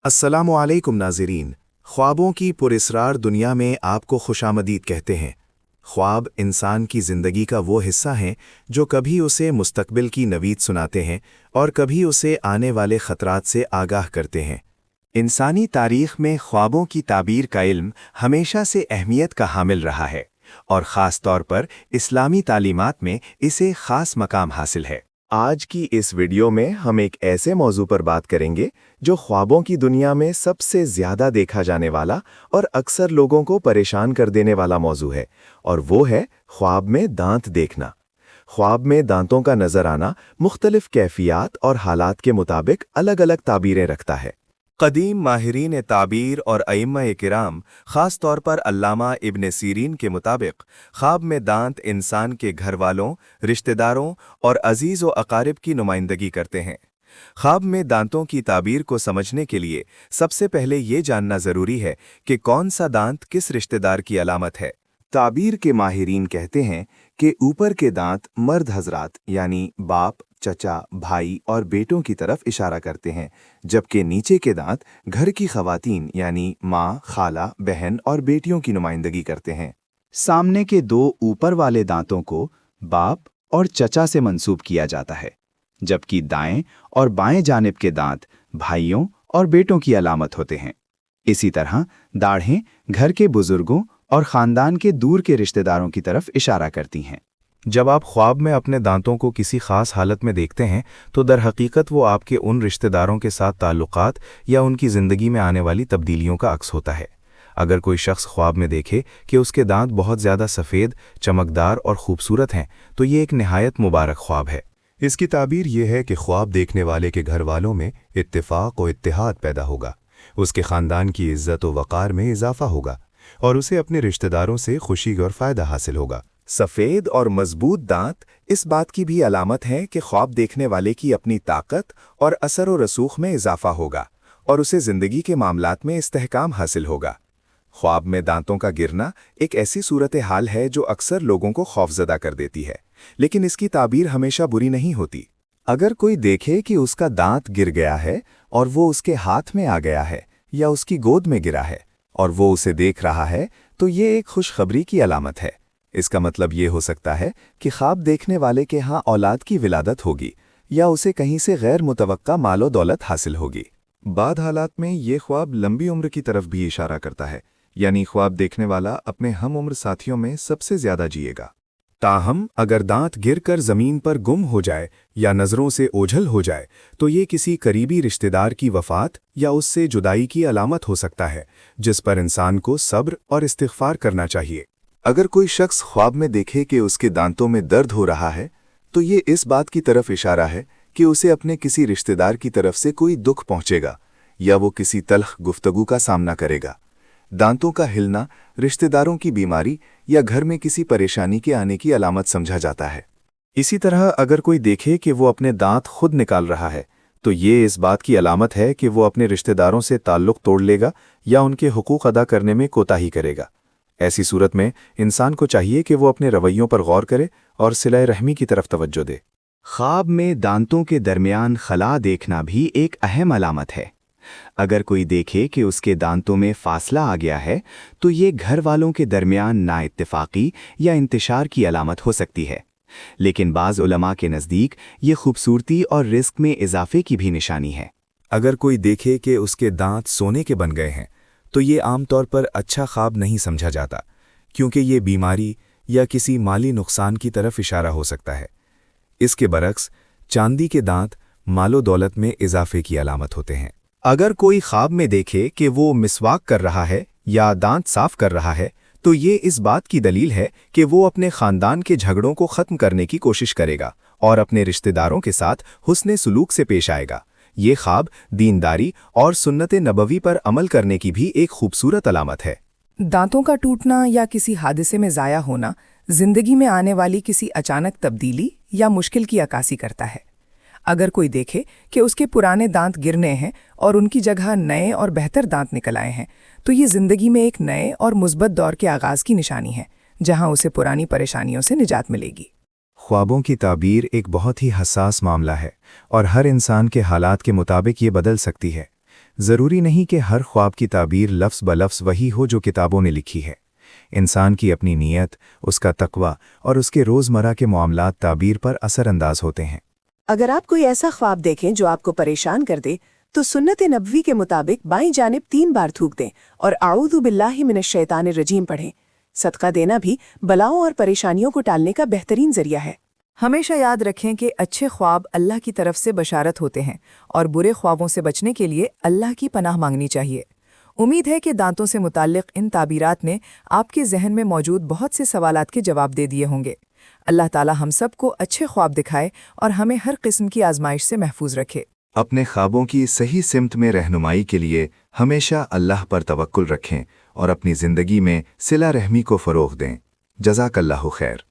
अस्सलामु अलैकुम नाज़रीन। ख्वाबों की पुरस्रार दुनिया में आपको खुशामदीद कहते हैं। ख्वाब इंसान की ज़िंदगी का वो हिस्सा हैं जो कभी उसे मुस्तकबिल की नवीद सुनाते हैं और कभी उसे आने वाले ख़तरात से आगाह करते हैं। इंसानी तारीख़ में ख्वाबों की ताबीर का इल्म हमेशा से अहमियत का हामिल रहा है और ख़ास तौर पर इस्लामी तालीमात में इसे ख़ास मकाम हासिल है। आज की इस वीडियो में हम एक ऐसे मौजू पर बात करेंगे जो ख्वाबों की दुनिया में सबसे ज़्यादा देखा जाने वाला और अक्सर लोगों को परेशान कर देने वाला मौजू है, और वो है ख्वाब में दांत देखना। ख्वाब में दांतों का नज़र आना मुख्तलिफ कैफियत और हालात के मुताबिक अलग अलग ताबीरें रखता है। कदीम माहिरीन ताबीर और अइम्मा-ए किराम, ख़ास तौर पर अल्लामा इब्न सीरीन के मुताबिक ख्वाब में दांत इंसान के घर वालों, रिश्तेदारों और अजीज़ व अकारिब की नुमाइंदगी करते हैं। ख्वाब में दांतों की ताबीर को समझने के लिए सबसे पहले ये जानना ज़रूरी है कि कौन सा दांत किस रिश्तेदार की अलामत है। ताबीर के माहिरीन कहते हैं कि ऊपर के दांत मर्द हजरात यानी बाप, चचा, भाई और बेटों की तरफ इशारा करते हैं, जबकि नीचे के दांत घर की खवातीन यानी माँ, खाला, बहन और बेटियों की नुमाइंदगी करते हैं। सामने के दो ऊपर वाले दांतों को बाप और चचा से मंसूब किया जाता है, जबकि दाएं और बाएं जानिब के दांत भाइयों और बेटों की अलामत होते हैं। इसी तरह दाढ़ें घर के बुजुर्गों और ख़ानदान के दूर के रिश्तेदारों की तरफ इशारा करती हैं। जब आप ख्वाब में अपने दांतों को किसी खास हालत में देखते हैं तो दर हकीकत वो आपके उन रिश्तेदारों के साथ ताल्लुकात या उनकी ज़िंदगी में आने वाली तब्दीलियों का अक्स होता है। अगर कोई शख्स ख्वाब में देखे कि उसके दांत बहुत ज़्यादा सफ़ेद, चमकदार और खूबसूरत हैं, तो ये एक निहायत मुबारक ख्वाब है। इसकी ताबीर यह है कि ख्वाब देखने वाले के घर वालों में इत्तेफाक और इत्तेहाद पैदा होगा, उसके ख़ानदान की इज़्ज़त व वक़ार में इजाफ़ा होगा और उसे अपने रिश्तेदारों से खुशी और फ़ायदा हासिल होगा। सफ़ेद और मजबूत दांत इस बात की भी अलामत है कि ख्वाब देखने वाले की अपनी ताकत और असर व रसूख में इजाफा होगा और उसे ज़िंदगी के मामलात में इस्तेहकाम हासिल होगा। ख्वाब में दांतों का गिरना एक ऐसी सूरत हाल है जो अक्सर लोगों को खौफजदा कर देती है, लेकिन इसकी ताबीर हमेशा बुरी नहीं होती। अगर कोई देखे कि उसका दांत गिर गया है और वो उसके हाथ में आ गया है या उसकी गोद में गिरा है और वो उसे देख रहा है, तो ये एक खुशखबरी की अलामत है। इसका मतलब ये हो सकता है कि ख्वाब देखने वाले के यहाँ औलाद की विलादत होगी या उसे कहीं से गैर मुतवक्का मालो दौलत हासिल होगी। बाद हालात में ये ख्वाब लंबी उम्र की तरफ भी इशारा करता है, यानी ख्वाब देखने वाला अपने हम उम्र साथियों में सबसे ज़्यादा जिएगा। ताहम अगर दांत गिरकर ज़मीन पर गुम हो जाए या नज़रों से ओझल हो जाए तो ये किसी करीबी रिश्तेदार की वफ़ात या उससे जुदाई की अलामत हो सकता है, जिस पर इंसान को सब्र और इस्तिग़फ़ार करना चाहिए। अगर कोई शख्स ख्वाब में देखे कि उसके दांतों में दर्द हो रहा है, तो ये इस बात की तरफ इशारा है कि उसे अपने किसी रिश्तेदार की तरफ से कोई दुख पहुंचेगा या वो किसी तल्ख गुफ्तगू का सामना करेगा। दांतों का हिलना रिश्तेदारों की बीमारी या घर में किसी परेशानी के आने की अलामत समझा जाता है। इसी तरह अगर कोई देखे कि वो अपने दांत खुद निकाल रहा है, तो ये इस बात की अलामत है कि वो अपने रिश्तेदारों से ताल्लुक़ तोड़ लेगा या उनके हुकूक अदा करने में कोताही करेगा। ऐसी सूरत में इंसान को चाहिए कि वो अपने रवैयों पर गौर करे और सिले रहमी की तरफ तवज्जो दे। ख्वाब में दांतों के दरमियान खला देखना भी एक अहम अलामत है। अगर कोई देखे कि उसके दांतों में फासला आ गया है, तो ये घर वालों के दरमियान नाइत्तेफाकी या इंतशार की अलामत हो सकती है, लेकिन बाज़ उलमा के नज़दीक ये खूबसूरती और रिस्क में इजाफे की भी निशानी है। अगर कोई देखे कि उसके दांत सोने के बन गए हैं, तो ये आमतौर पर अच्छा ख्वाब नहीं समझा जाता, क्योंकि ये बीमारी या किसी माली नुकसान की तरफ इशारा हो सकता है। इसके बरक्स चांदी के दांत मालो दौलत में इजाफे की अलामत होते हैं। अगर कोई ख्वाब में देखे कि वो मिसवाक कर रहा है या दांत साफ कर रहा है, तो ये इस बात की दलील है कि वो अपने ख़ानदान के झगड़ों को ख़त्म करने की कोशिश करेगा और अपने रिश्तेदारों के साथ हुस्ने सुलूक से पेश आएगा। ये ख्वाब दीनदारी और सुन्नत नबवी पर अमल करने की भी एक खूबसूरत अलामत है। दांतों का टूटना या किसी हादसे में ज़ाया होना जिंदगी में आने वाली किसी अचानक तब्दीली या मुश्किल की अक्कासी करता है। अगर कोई देखे कि उसके पुराने दांत गिरने हैं और उनकी जगह नए और बेहतर दांत निकल आए हैं, तो ये जिंदगी में एक नए और मुस्बत दौर के आगाज़ की निशानी है, जहां उसे पुरानी परेशानियों से निजात मिलेगी। ख्वाबों की ताबीर एक बहुत ही हसास मामला है और हर इंसान के हालात के मुताबिक ये बदल सकती है। ضروری نہیں کہ ہر خواب کی تعبیر لفظ بلفظ وہی ہو جو کتابوں نے لکھی ہے۔ انسان کی اپنی نیت، اس کا تقوی اور اس کے روزمرہ کے معاملات تعبیر پر اثر انداز ہوتے ہیں۔ اگر آپ کوئی ایسا خواب دیکھیں جو آپ کو پریشان کر دے تو سنت نبوی کے مطابق بائیں جانب 3 بار تھوک دیں اور اعوذ باللہ من الشیطان الرجیم پڑھیں۔ صدقہ دینا بھی بلاؤں اور پریشانیوں کو ٹالنے کا بہترین ذریعہ ہے۔ ہمیشہ یاد رکھیں کہ اچھے خواب اللہ کی طرف سے بشارت ہوتے ہیں اور برے خوابوں سے بچنے کے لیے اللہ کی پناہ مانگنی چاہیے۔ امید ہے کہ دانتوں سے متعلق ان تعبیرات نے آپ کے ذہن میں موجود بہت سے سوالات کے جواب دے دیے ہوں گے۔ اللہ تعالی ہم سب کو اچھے خواب دکھائے اور ہمیں ہر قسم کی آزمائش سے محفوظ رکھے۔ اپنے خوابوں کی صحیح سمت میں رہنمائی کے لیے ہمیشہ اللہ پر توکل رکھیں اور اپنی زندگی میں صلہ رحمی کو فروغ دیں۔ جزاک اللہ خیر۔